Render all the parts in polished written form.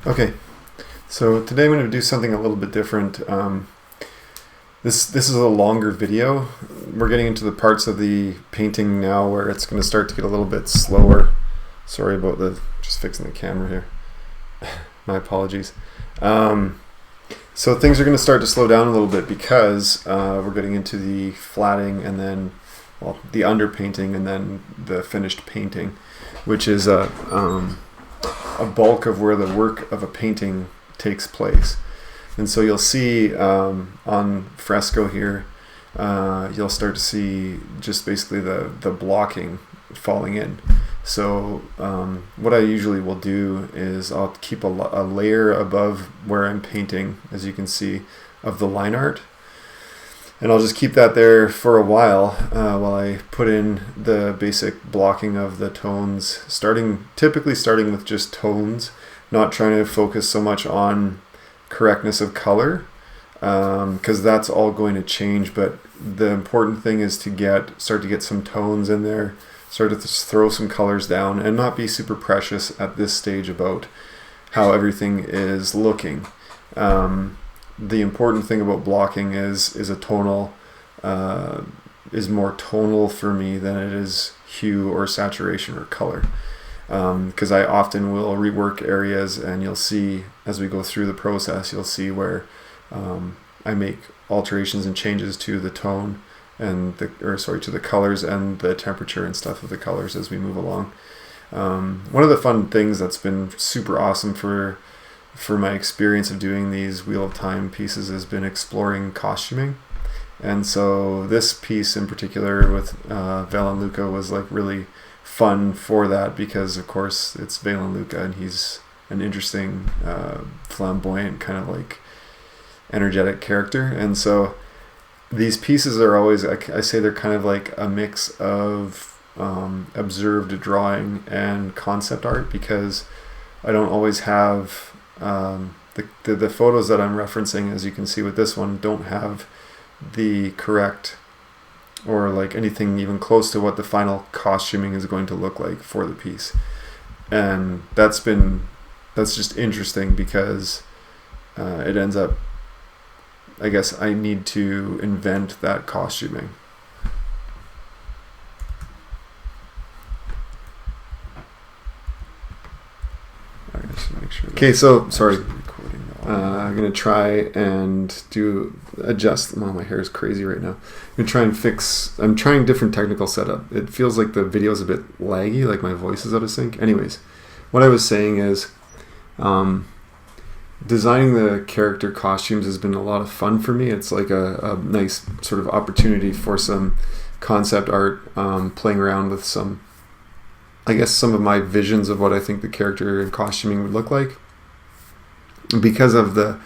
Okay, so today I'm going to do something a little bit different. This is a longer video. We're getting into the parts of the painting now where it's going to start to get a little bit slower. Sorry about just fixing the camera here. My apologies. So things are going to start to slow down a little bit because we're getting into the flatting and then, well, the underpainting and then the finished painting, which is a bulk of where the work of a painting takes place. And so you'll see on Fresco here, you'll start to see just basically the blocking falling in. So what I usually will do is I'll keep a layer above where I'm painting, as you can see, of the line art. And I'll just keep that there for a while I put in the basic blocking of the tones, typically starting with just tones, not trying to focus so much on correctness of color, because that's all going to change. But the important thing is to start to get some tones in there, start to throw some colors down, and not be super precious at this stage about how everything is looking. The important thing about blocking is a tonal, is more tonal for me than it is hue or saturation or color. Because I often will rework areas, and you'll see as we go through the process, you'll see where I make alterations and changes to the tone and to the colors and the temperature and stuff of the colors as we move along. One of the fun things that's been super awesome for my experience of doing these Wheel of Time pieces has been exploring costuming. And so this piece in particular with Valan Luca was like really fun for that, because of course it's Valan Luca and he's an interesting, flamboyant, kind of like energetic character. And so these pieces are always, I say they're kind of like a mix of observed drawing and concept art, because I don't always have the photos that I'm referencing, as you can see with this one, don't have the correct or like anything even close to what the final costuming is going to look like for the piece. And that's just interesting, because it ends up, I guess I need to invent that costuming. Okay, so sorry. I'm gonna try and adjust. Well, my hair is crazy right now. I'm gonna try and I'm trying different technical setup. It feels like the video is a bit laggy, like my voice is out of sync. Anyways, what I was saying is, designing the character costumes has been a lot of fun for me. It's like a nice sort of opportunity for some concept art, playing around with some of my visions of what I think the character and costuming would look like. Because of the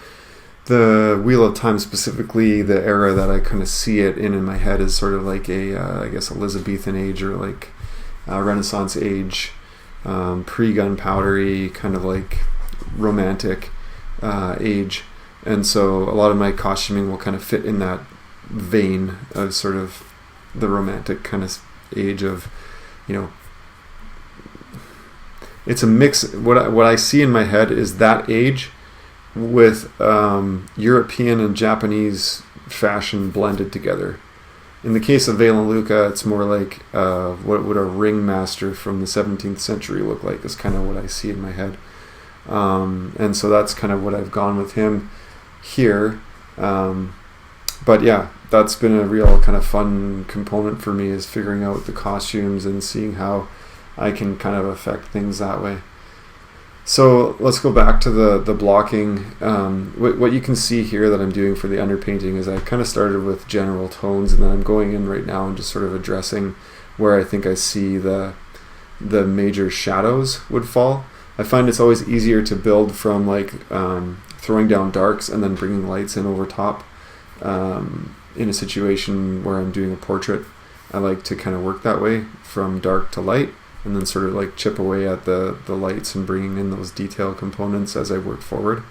Wheel of Time, specifically the era that I kind of see it in my head is sort of like I guess Elizabethan age, or like Renaissance age, pre-gunpowdery, kind of like romantic age. And so a lot of my costuming will kind of fit in that vein of sort of the romantic kind of age of, it's a mix. What I see in my head is that age with European and Japanese fashion blended together. In the case of Valan Luca, it's more like what would a ringmaster from the 17th century look like, is kind of what I see in my head. And so that's kind of what I've gone with him here. But yeah, that's been a real kind of fun component for me, is figuring out the costumes and seeing how I can kind of affect things that way. So let's go back to the blocking. What you can see here that I'm doing for the underpainting is I kind of started with general tones, and then I'm going in right now and just sort of addressing where I think I see the major shadows would fall. I find it's always easier to build from like throwing down darks and then bringing lights in over top. In a situation where I'm doing a portrait, I like to kind of work that way, from dark to light, and then sort of like chip away at the lights and bringing in those detail components as I work forward.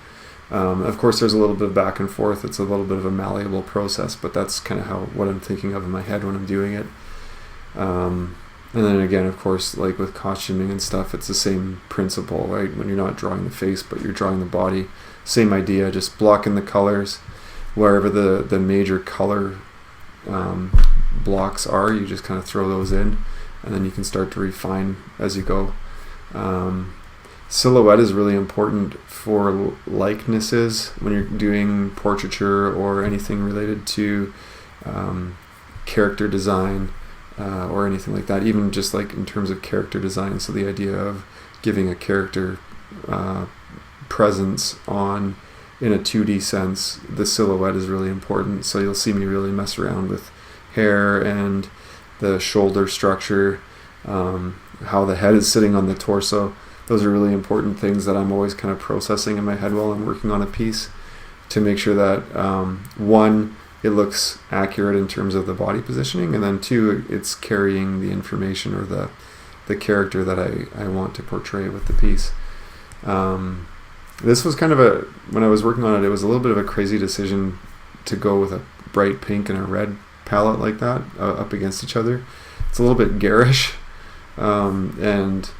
Of course, there's a little bit of back and forth. It's a little bit of a malleable process, but that's kind of what I'm thinking of in my head when I'm doing it. And And then again, of course, like with costuming and stuff, it's the same principle, right? When you're not drawing the face, but you're drawing the body, same idea, just blocking the colors. Wherever the major color blocks are, you just kind of throw those in, and then you can start to refine as you go. Silhouette is really important for likenesses when you're doing portraiture or anything related to character design or anything like that, even just like in terms of character design. So the idea of giving a character presence on in a 2D sense, the silhouette is really important. So you'll see me really mess around with hair and the shoulder structure, how the head is sitting on the torso. Those are really important things that I'm always kind of processing in my head while I'm working on a piece, to make sure that one, it looks accurate in terms of the body positioning, and then two, it's carrying the information or the character that I want to portray with the piece. This was kind of when I was working on it was a little bit of a crazy decision to go with a bright pink and a red palette like that up against each other. It's a little bit garish, and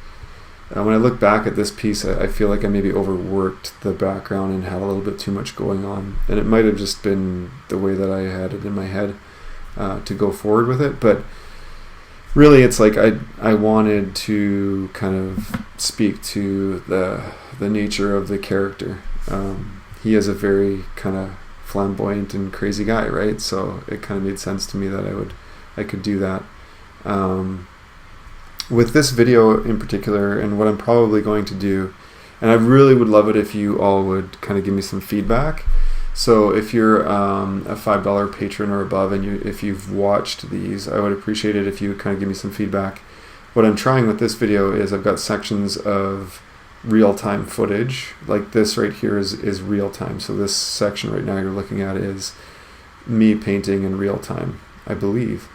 when I look back at this piece, I feel like I maybe overworked the background and had a little bit too much going on, and it might have just been the way that I had it in my head to go forward with it. But really, it's like I wanted to kind of speak to the nature of the character. He is a very kind of flamboyant and crazy guy, right? So it kind of made sense to me that I could do that. With this video in particular, and what I'm probably going to do, and I really would love it if you all would kind of give me some feedback. So if you're a $5 patron or above, and if you've watched these, I would appreciate it if you would kind of give me some feedback. What I'm trying with this video is I've got sections of real-time footage. Like this right here is real-time. So this section right now you're looking at is me painting in real time, I believe.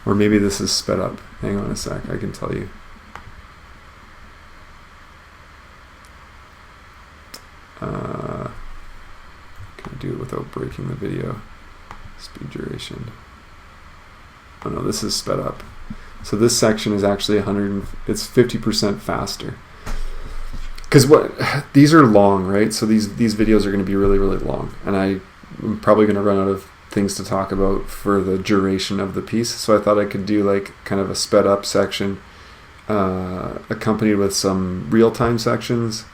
Or maybe this is sped up. Hang on a sec, I can tell you. Can I do it without breaking the video? Speed duration. Oh no, this is sped up. So this section is actually it's 50% faster. Because these are long, right? So these videos are going to be really, really long, and I'm probably going to run out of things to talk about for the duration of the piece. So I thought I could do like kind of a sped up section accompanied with some real-time sections,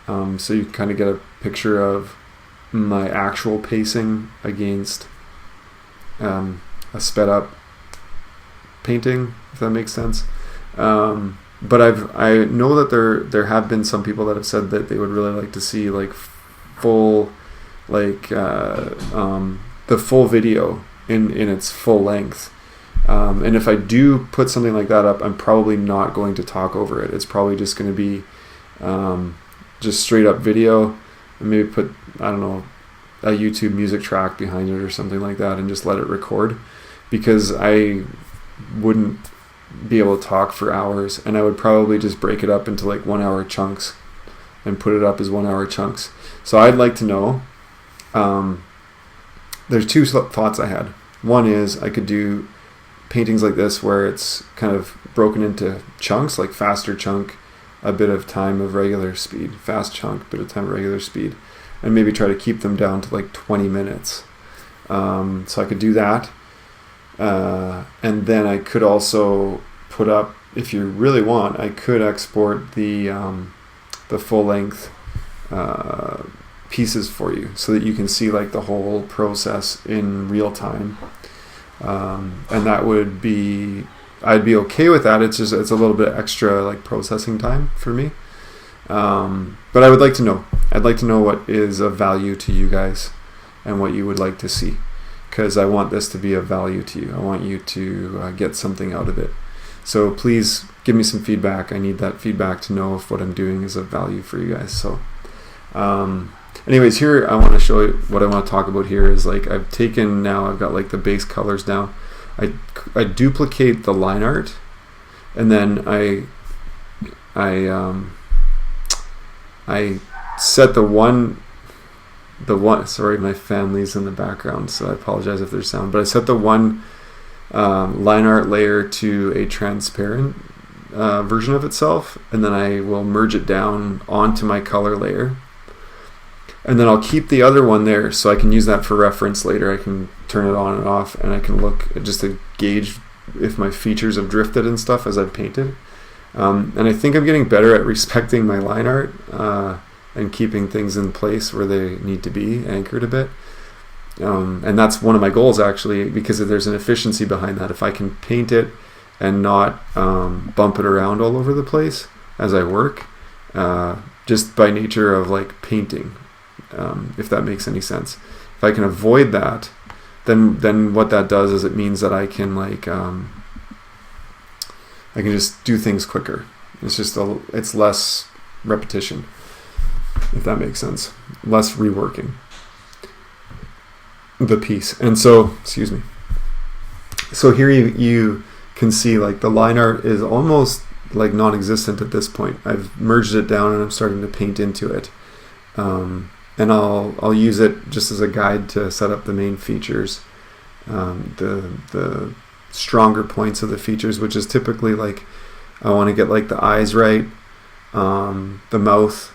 so you kind of get a picture of my actual pacing against a sped up painting, if that makes sense. But I know that there have been some people that have said that they would really like to see like full, like the full video in its full length. And if I do put something like that up, I'm probably not going to talk over it. It's probably just going to be just straight up video, and maybe put, I don't know, a YouTube music track behind it or something like that, and just let it record, because I wouldn't be able to talk for hours, and I would probably just break it up into like 1 hour chunks and put it up as 1 hour chunks. So I'd like to know, there's two thoughts I had. One is I could do paintings like this where it's kind of broken into chunks, like faster chunk, a bit of time of regular speed, fast chunk, bit of time of regular speed, and maybe try to keep them down to like 20 minutes. So I could do that. And then I could also put up, if you really want, I could export the full length pieces for you, so that you can see like the whole process in real time. And that would be, I'd be okay with that. It's a little bit extra like processing time for me. But I would like to know. I'd like to know what is of value to you guys and what you would like to see, because I want this to be of value to you. I want you to get something out of it. So please give me some feedback. I need that feedback to know if what I'm doing is of value for you guys. So anyways, here I want to show you what I want to talk about here is like I've got like the base colors down. I duplicate the line art, and then I set the one, sorry, my family's in the background, so I apologize if there's sound, but I set the one line art layer to a transparent version of itself, and then I will merge it down onto my color layer. And then I'll keep the other one there so I can use that for reference later. I can turn it on and off, and I can look just to gauge if my features have drifted and stuff as I've painted. And I think I'm getting better at respecting my line art and keeping things in place where they need to be anchored a bit. And that's one of my goals, actually, because there's an efficiency behind that. If I can paint it and not bump it around all over the place as I work, just by nature of like painting, if that makes any sense. If I can avoid that, then what that does is it means that I can like I can just do things quicker. It's less repetition, if that makes sense. Less reworking the piece. And so, excuse me. So here you can see like the line art is almost like non-existent at this point. I've merged it down and I'm starting to paint into it. And I'll use it just as a guide to set up the main features, the stronger points of the features, which is typically like I want to get like the eyes right, the mouth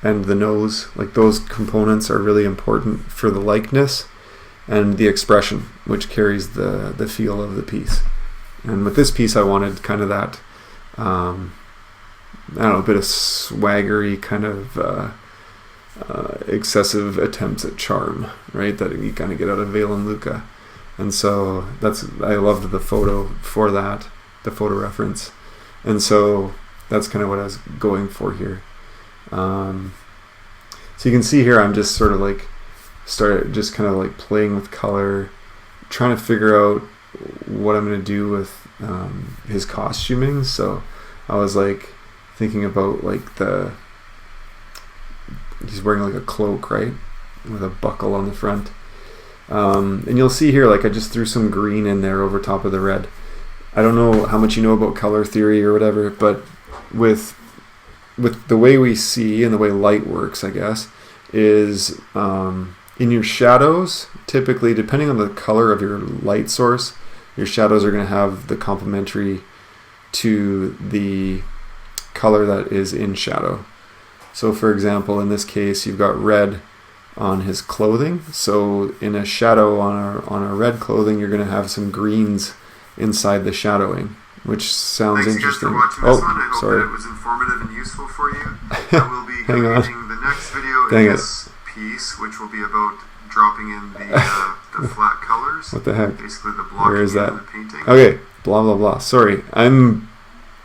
and the nose. Like those components are really important for the likeness and the expression, which carries the feel of the piece. And with this piece I wanted kind of that I don't know, a bit of swaggery kind of excessive attempts at charm, right, that you kind of get out of Valan Luca. And so I loved the photo for that, the photo reference, and so that's kind of what I was going for here. So you can see here I'm just sort of like just kind of like playing with color, trying to figure out what I'm going to do with his costuming. So I was like thinking about like he's wearing like a cloak, right, with a buckle on the front. And you'll see here, like I just threw some green in there over top of the red. I don't know how much you know about color theory or whatever, but with the way we see and the way light works, I guess, is in your shadows, typically, depending on the color of your light source, your shadows are going to have the complementary to the color that is in shadow. So for example, in this case, you've got red on his clothing. So in a shadow on a red clothing, you're going to have some greens inside the shadowing, which sounds Thanks interesting. Guys for watching this one. I hope that it was informative and useful for you. I will be creating the next video in this piece, which will be about dropping in the flat colors. What the heck? Basically the blocking. Where is that? In the painting. Okay, blah blah blah. Sorry, I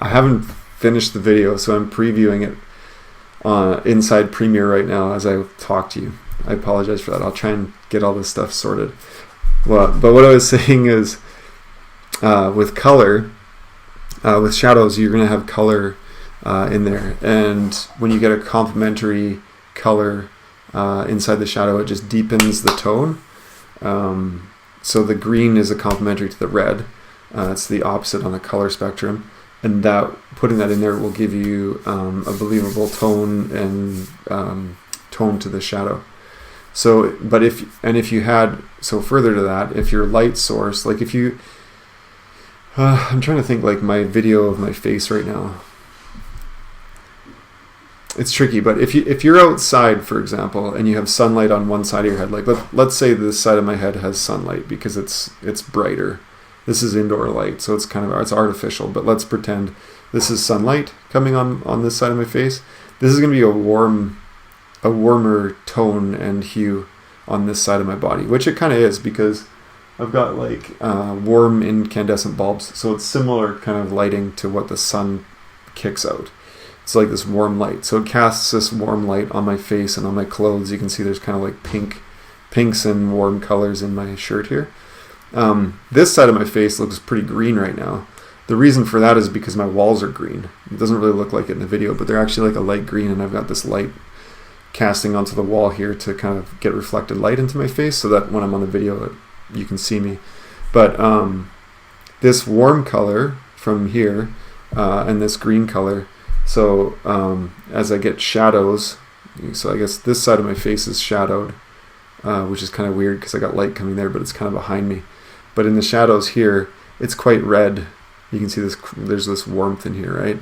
haven't finished the video, so I'm previewing it inside Premiere right now as I talk to you. I apologize for that. I'll try and get all this stuff sorted. Well, but what I was saying is, with color, with shadows, you're going to have color in there, and when you get a complementary color inside the shadow, it just deepens the tone. So the green is a complementary to the red. It's the opposite on the color spectrum. And putting that in there will give you a believable tone and tone to the shadow. So, but if you had, so further to that, if your light source, like if you, I'm trying to think like my video of my face right now. It's tricky, but if you're outside, for example, and you have sunlight on one side of your head, like let's say this side of my head has sunlight because it's brighter. This is indoor light, so it's artificial, but let's pretend this is sunlight coming on this side of my face. This is going to be a warmer tone and hue on this side of my body, which it kind of is because I've got like warm incandescent bulbs, so it's similar kind of lighting to what the sun kicks out. It's like this warm light, so it casts this warm light on my face and on my clothes. You can see there's kind of like pinks and warm colors in my shirt here. This side of my face looks pretty green right now. The reason for that is because my walls are green. It doesn't really look like it in the video, but they're actually like a light green, and I've got this light casting onto the wall here to kind of get reflected light into my face so that when I'm on the video you can see me. But this warm color from here and this green color, so as I get shadows, so I guess this side of my face is shadowed, which is kind of weird because I got light coming there, but it's kind of behind me. But in the shadows here, it's quite red. You can see this. There's this warmth in here, right?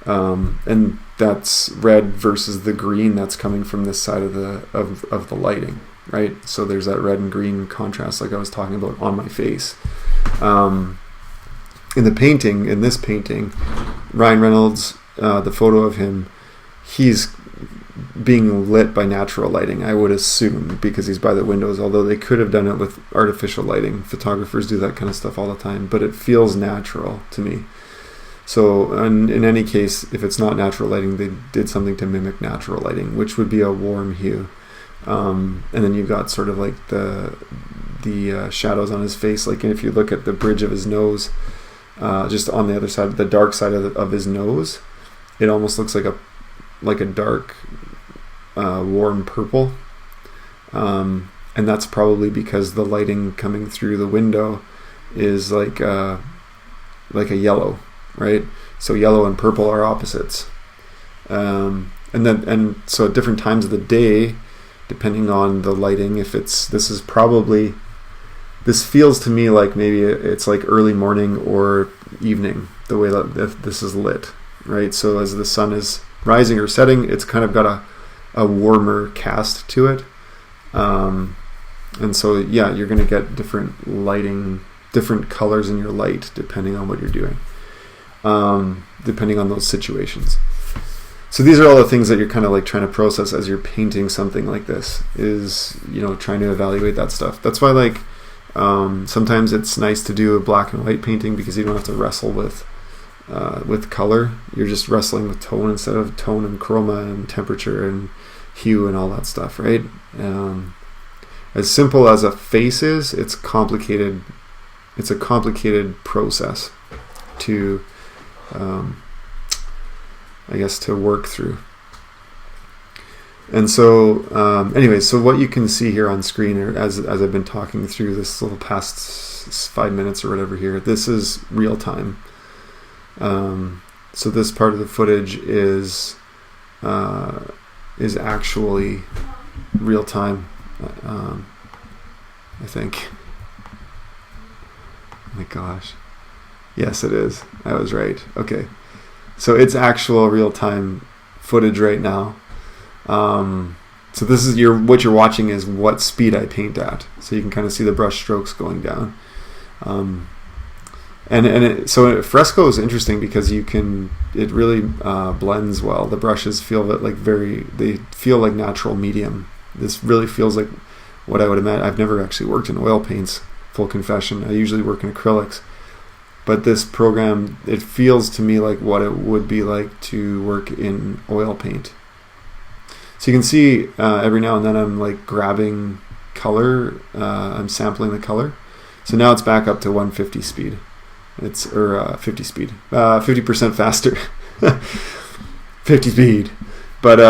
And that's red versus the green that's coming from this side of the lighting, right? So there's that red and green contrast, like I was talking about on my face. In this painting, Ryan Reynolds, the photo of him, he's being lit by natural lighting, I would assume, because he's by the windows, although they could have done it with artificial lighting. Photographers do that kind of stuff all the time, but it feels natural to me. So in any case, if it's not natural lighting, they did something to mimic natural lighting, which would be a warm hue. And then you've got sort of like the shadows on his face. Like if you look at the bridge of his nose, just on the other side, the dark side of his nose, it almost looks like a dark, warm purple. And that's probably because the lighting coming through the window is like a yellow. Right, so yellow and purple are opposites, and so at different times of the day, depending on the lighting, this feels to me like maybe it's like early morning or evening, the way that this is lit, right? So as the sun is rising or setting, it's kind of got a warmer cast to it, and so yeah, you're going to get different lighting, different colors in your light depending on what you're doing. Depending on those situations. So these are all the things that you're kind of like trying to process as you're painting something like this, is, trying to evaluate that stuff. That's why like sometimes it's nice to do a black and white painting, because you don't have to wrestle with color. You're just wrestling with tone instead of tone and chroma and temperature and hue and all that stuff, right? As simple as a face is, it's complicated. It's a complicated process to I guess to work through. And so anyway, so what you can see here on screen, or as I've been talking through this little past 5 minutes or whatever here, this is real time. So this part of the footage is actually real time, I think. Oh my gosh. Yes, it is. I was right. Okay. So it's actual real-time footage right now. So this is what you're watching is what speed I paint at. So you can kind of see the brush strokes going down. So Fresco is interesting because it really blends well. The brushes feel they feel like natural medium. This really feels like what I would imagine. I've never actually worked in oil paints, full confession. I usually work in acrylics. But this program, it feels to me like what it would be like to work in oil paint. So you can see every now and then I'm like grabbing color, I'm sampling the color. So now it's back up to 150 speed. 50 speed, 50% faster, 50 speed. But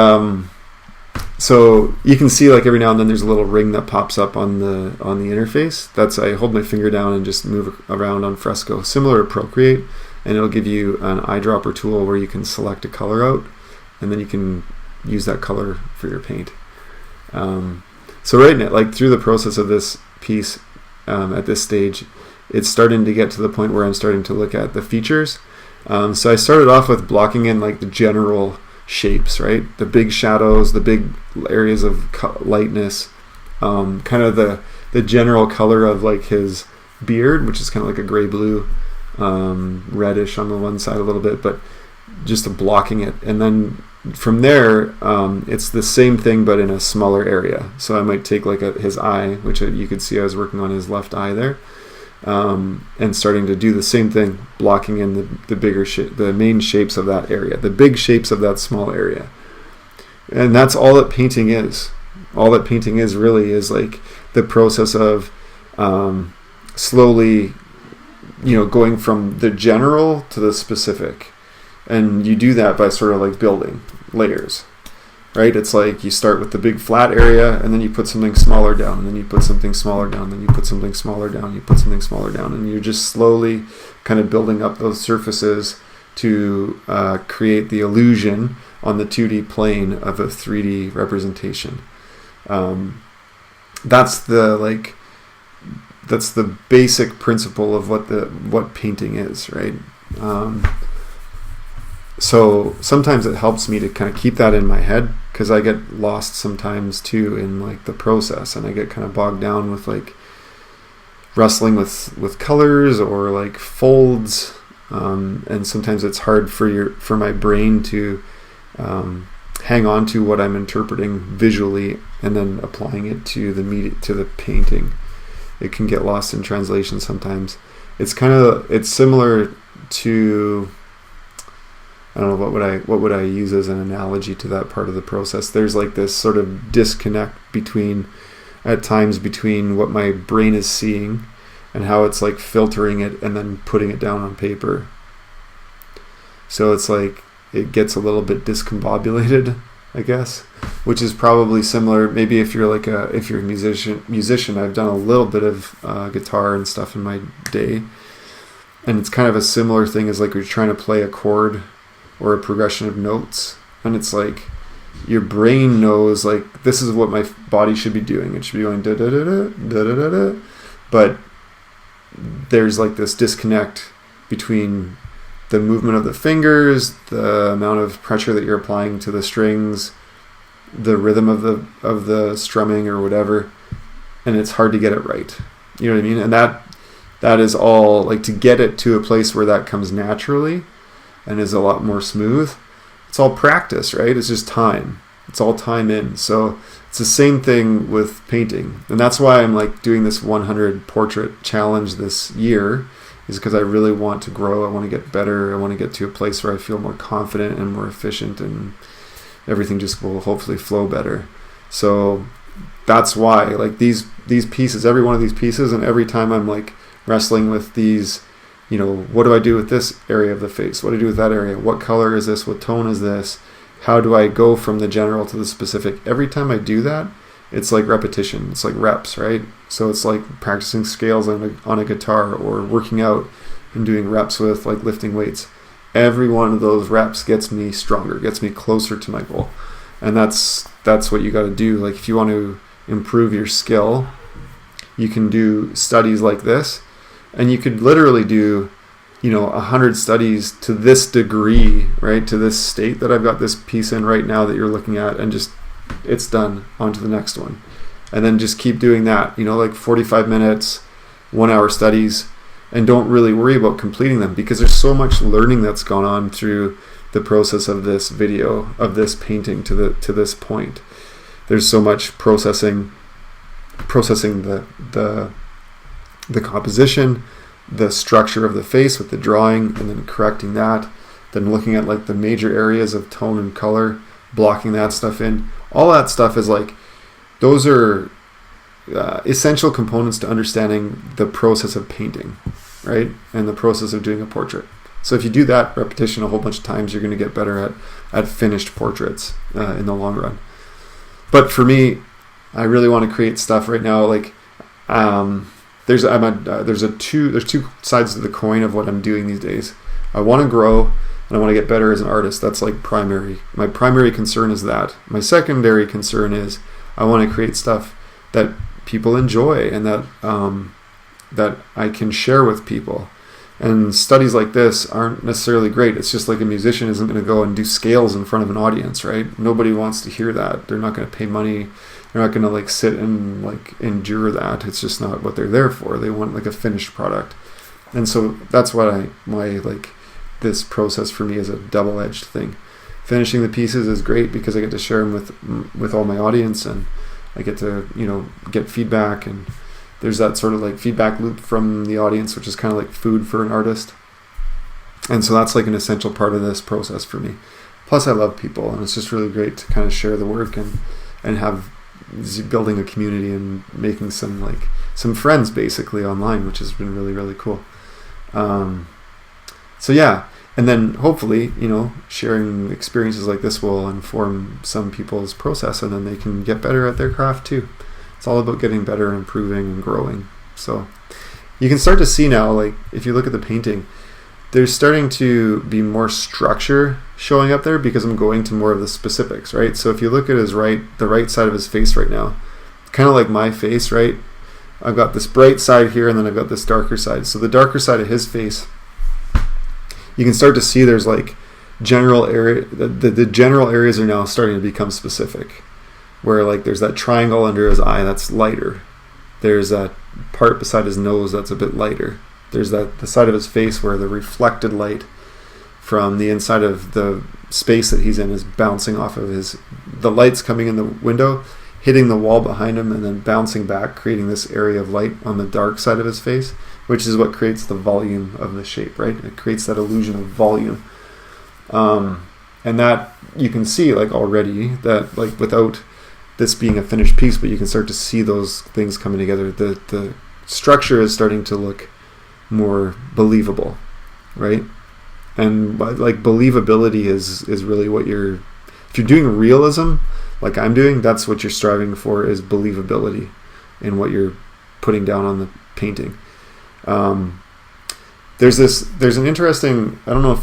so you can see like every now and then there's a little ring that pops up on the interface. I hold my finger down and just move around on Fresco, similar to Procreate, and it'll give you an eyedropper tool where you can select a color out, and then you can use that color for your paint. So right now, like through the process of this piece, at this stage, it's starting to get to the point where I'm starting to look at the features. So I started off with blocking in like the general shapes, right? The big shadows, the big areas of lightness, kind of the general color of like his beard, which is kind of like a gray blue, reddish on the one side a little bit, but just blocking it. And then from there, it's the same thing but in a smaller area. So I might take like his eye, which you could see I was working on his left eye there, and starting to do the same thing, blocking in the bigger the main shapes of that area, the big shapes of that small area. And that's all that painting is. All that painting is really is like the process of slowly, going from the general to the specific. And you do that by sort of like building layers, right? It's like you start with the big flat area, and then you put something smaller down, and then you put something smaller down, then you put something smaller down, you put something smaller down, and you're just slowly kind of building up those surfaces to create the illusion on the 2D plane of a 3D representation. That's the the basic principle of what painting is, right? So sometimes it helps me to kind of keep that in my head, because I get lost sometimes too in like the process, and I get kind of bogged down with like wrestling with colors or like folds, and sometimes it's hard for my brain to hang on to what I'm interpreting visually and then applying it to the painting. It can get lost in translation sometimes. It's similar to, I don't know, what would I use as an analogy to that part of the process. There's like this sort of disconnect at times between what my brain is seeing and how it's like filtering it and then putting it down on paper. So it's like it gets a little bit discombobulated, I guess, which is probably similar. Maybe if you're a musician, I've done a little bit of guitar and stuff in my day, and it's kind of a similar thing as like you're trying to play a chord or a progression of notes, and it's like your brain knows like this is what my body should be doing. It should be going da da da da da da da da, but there's like this disconnect between the movement of the fingers, the amount of pressure that you're applying to the strings, the rhythm of the strumming or whatever, and it's hard to get it right. You know what I mean? And that is all like, to get it to a place where that comes naturally and is a lot more smooth. It's all practice, right? It's just time. It's all time in. So it's the same thing with painting. And that's why I'm like doing this 100 portrait challenge this year, is because I really want to grow. I want to get better. I want to get to a place where I feel more confident and more efficient, and everything just will hopefully flow better. So that's why like these pieces, every one of these pieces, and every time I'm like wrestling with these, you know, what do I do with this area of the face? What do I do with that area? What color is this? What tone is this? How do I go from the general to the specific? Every time I do that, it's like repetition. It's like reps, right? So it's like practicing scales on a guitar, or working out and doing reps with like lifting weights. Every one of those reps gets me stronger, gets me closer to my goal. And that's what you got to do. Like if you want to improve your skill, you can do studies like this, and you could literally do, 100 studies to this degree, right? To this state that I've got this piece in right now that you're looking at, and just, it's done, on to the next one. And then just keep doing that, like 45 minutes, 1 hour studies, and don't really worry about completing them, because there's so much learning that's gone on through the process of this video, of this painting to this point. There's so much processing the composition, the structure of the face with the drawing, and then correcting that, then looking at like the major areas of tone and color, blocking that stuff in. All that stuff is like, those are essential components to understanding the process of painting, right? And the process of doing a portrait. So if you do that repetition a whole bunch of times, you're going to get better at finished portraits in the long run. But for me, I really want to create stuff right now. Like there's two sides to the coin of what I'm doing these days. I want to grow, and I want to get better as an artist. That's like primary. My primary concern is that. My secondary concern is I want to create stuff that people enjoy, and that I can share with people. And studies like this aren't necessarily great. It's just like a musician isn't going to go and do scales in front of an audience, right? Nobody wants to hear that. They're not going to pay money. They're not going to like sit and like endure that. It's just not what they're there for. They want like a finished product. And so that's why this process for me is a double-edged thing. Finishing the pieces is great because I get to share them with all my audience, and I get to, get feedback, and there's that sort of like feedback loop from the audience, which is kind of like food for an artist. And so that's like an essential part of this process for me. Plus I love people, and it's just really great to kind of share the work and have building a community and making some friends basically online, which has been really, really cool. So yeah, and then hopefully, sharing experiences like this will inform some people's process, and then they can get better at their craft too. It's all about getting better and improving and growing. So you can start to see now, like if you look at the painting, there's starting to be more structure showing up there because I'm going to more of the specifics, right? So if you look at the right side of his face right now, kind of like my face, right? I've got this bright side here, and then I've got this darker side. So the darker side of his face, you can start to see there's like general area. The general areas are now starting to become specific, where like there's that triangle under his eye that's lighter. There's that part beside his nose that's a bit lighter. There's the side of his face where the reflected light from the inside of the space that he's in is bouncing off of the light's coming in the window, hitting the wall behind him, and then bouncing back, creating this area of light on the dark side of his face, which is what creates the volume of the shape, right? It creates that illusion of volume. And that you can see like already that like without this being a finished piece, but you can start to see those things coming together. The structure is starting to look more believable, right? And like believability is really what if you're doing realism like I'm doing, that's what you're striving for, is believability in what you're putting down on the painting. There's an interesting, I don't know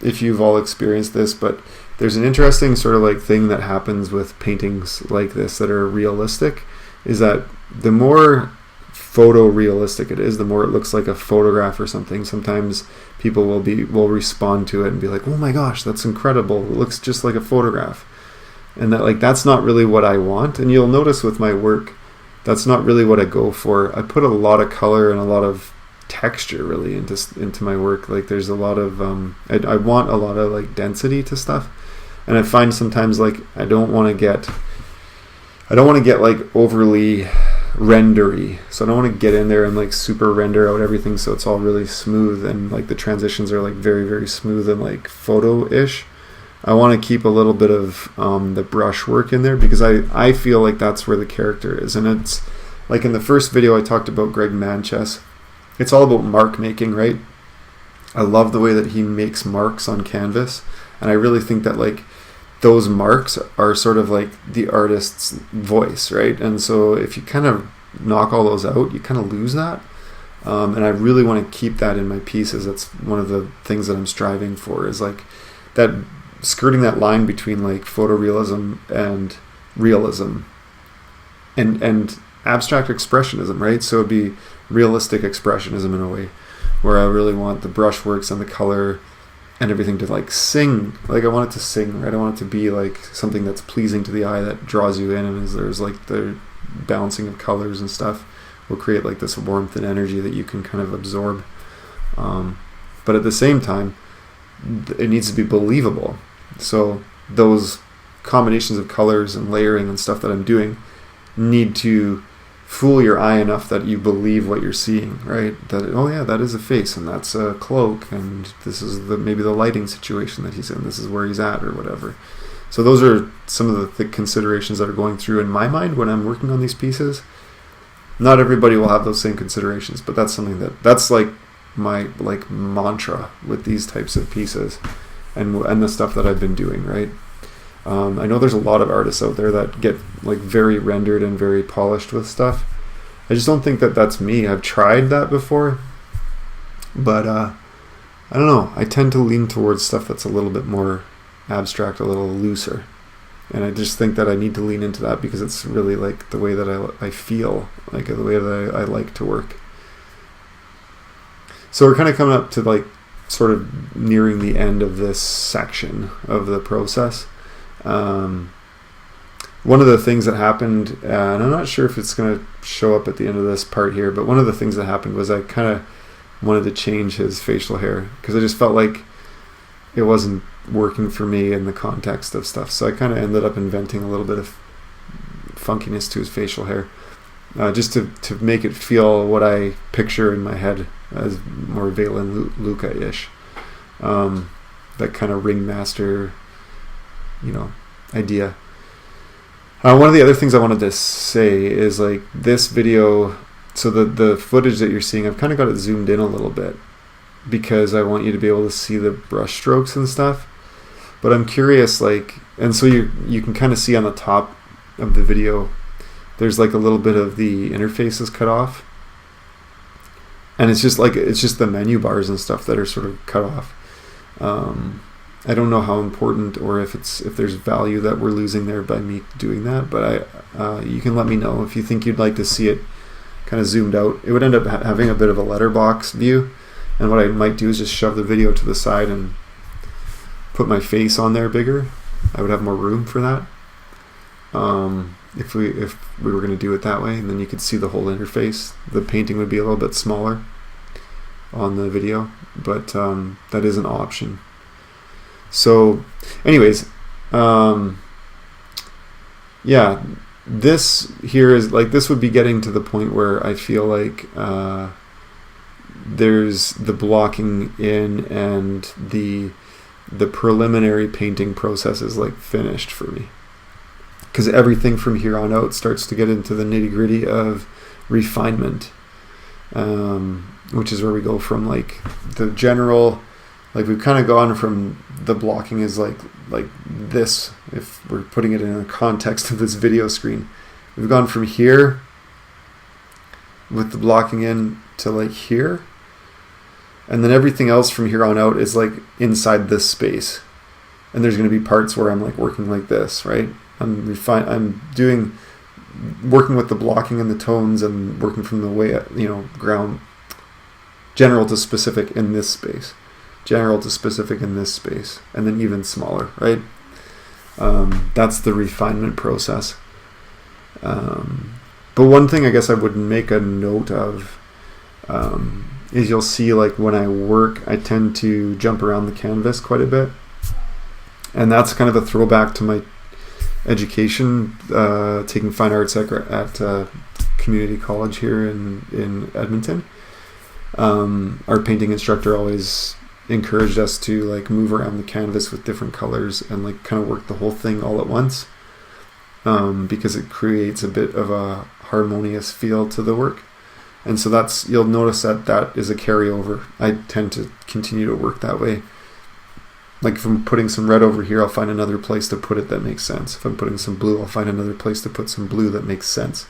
if you've all experienced this, but there's an interesting sort of like thing that happens with paintings like this that are realistic, is that the more photorealistic it is, the more it looks like a photograph or something. Sometimes people will respond to it and be like, oh my gosh, that's incredible, it looks just like a photograph. And that like that's not really what I want. And you'll notice with my work, that's not really what I go for. I put a lot of color and a lot of texture really into my work. Like there's a lot of I want a lot of like density to stuff. And I find sometimes like I don't want to get like overly rendery. So I don't want to get in there and like super render out everything so it's all really smooth and like the transitions are like very, very smooth and like photo-ish. I want to keep a little bit of the brush work in there because I feel like that's where the character is. And it's like in the first video I talked about Gergory Manchess. It's all about mark making, right? I love the way that he makes marks on canvas, and I really think that like those marks are sort of like the artist's voice, right? And so if you kind of knock all those out, you kind of lose that. And I really want to keep that in my pieces. That's one of the things that I'm striving for, is like that, skirting that line between like photorealism and realism and abstract expressionism, right? So it'd be realistic expressionism in a way, where I really want the brushworks and the color and everything to like sing. Like I want it to sing, right? I want it to be like something that's pleasing to the eye, that draws you in, and as there's like the bouncing of colors and stuff will create like this warmth and energy that you can kind of absorb. But at the same time, it needs to be believable. So those combinations of colors and layering and stuff that I'm doing need to fool your eye enough that you believe what you're seeing, right? That, oh yeah, that is a face, and that's a cloak, and this is maybe the lighting situation that he's in, this is where he's at, or whatever. So those are some of the considerations that are going through in my mind when I'm working on these pieces. Not everybody will have those same considerations, but that's something that's like my like mantra with these types of pieces and the stuff that I've been doing, right? I know there's a lot of artists out there that get like very rendered and very polished with stuff. I just don't think that that's me. I've tried that before, but I don't know. I tend to lean towards stuff that's a little bit more abstract, a little looser. And I just think that I need to lean into that because it's really like the way that I feel, like the way that I like to work. So we're kind of coming up to like sort of nearing the end of this section of the process. One of the things that happened, and I'm not sure if it's going to show up at the end of this part here, but one of the things that happened was I kind of wanted to change his facial hair because I just felt like it wasn't working for me in the context of stuff. So I kind of ended up inventing a little bit of funkiness to his facial hair, just to make it feel what I picture in my head as more Valan Luca-ish. That kind of ringmaster, idea. One of the other things I wanted to say is like this video, so the footage that you're seeing, I've kind of got it zoomed in a little bit because I want you to be able to see the brush strokes and stuff. But I'm curious, like, and so you can kind of see on the top of the video, there's like a little bit of the interface is cut off. And it's just the menu bars and stuff that are sort of cut off. I don't know how important or if there's value that we're losing there by me doing that, but you can let me know if you think you'd like to see it kind of zoomed out, it would end up having a bit of a letterbox view. And what I might do is just shove the video to the side and put my face on there bigger. I would have more room for that. If we were going to do it that way, and then you could see the whole interface. The painting would be a little bit smaller on the video, but that is an option. So anyways, yeah, this here is like, this would be getting to the point where I feel like there's the blocking in and the preliminary painting process is like finished for me, because everything from here on out starts to get into the nitty-gritty of refinement, which is where we go from like the general, like we've kind of gone from the blocking is like this, if we're putting it in the context of this video screen, we've gone from here with the blocking in to like here, and then everything else from here on out is like inside this space, and there's going to be parts where I'm like working like this, right? I'm working with the blocking and the tones and working from the way, ground, general to specific in this space, general to specific in this space, and then even smaller, right? That's the refinement process. But one thing I guess I would make a note of is you'll see, like when I work, I tend to jump around the canvas quite a bit, and that's kind of a throwback to my education, taking fine arts at community college here in Edmonton. Our painting instructor always encouraged us to like move around the canvas with different colors and like kind of work the whole thing all at once, because it creates a bit of a harmonious feel to the work. And so that's, you'll notice that is a carryover. I tend to continue to work that way. Like if I'm putting some red over here, I'll find another place to put it that makes sense. If I'm putting some blue, I'll find another place to put some blue that makes sense,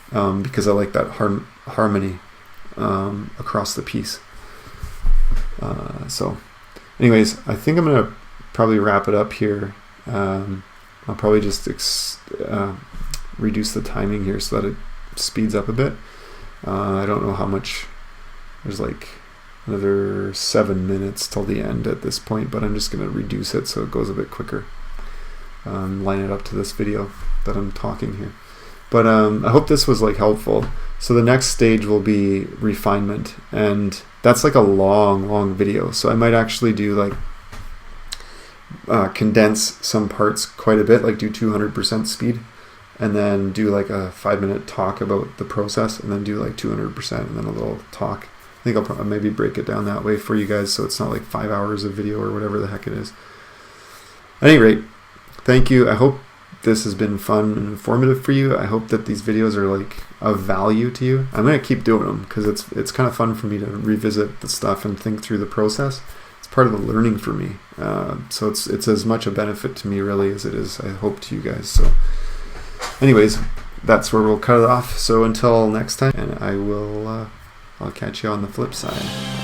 because I like that harmony across the piece. So anyways, I think I'm going to probably wrap it up here. I'll probably just reduce the timing here so that it speeds up a bit. I don't know how much, there's like another 7 minutes till the end at this point, but I'm just going to reduce it so it goes a bit quicker, line it up to this video that I'm talking here. But I hope this was like helpful. So the next stage will be refinement, and that's like a long video, so I might actually do like condense some parts quite a bit, like do 200% speed, and then do like a 5-minute talk about the process, and then do like 200% and then a little talk. I think I'll maybe break it down that way for you guys, so it's not like 5 hours of video or whatever the heck it is. At any rate, thank you. I hope this has been fun and informative for you. I hope that these videos are like of value to you. I'm going to keep doing them because it's kind of fun for me to revisit the stuff and think through the process. It's part of the learning for me. So it's as much a benefit to me really as it is, I hope, to you guys. So anyways, that's where we'll cut it off. So until next time, and I'll catch you on the flip side.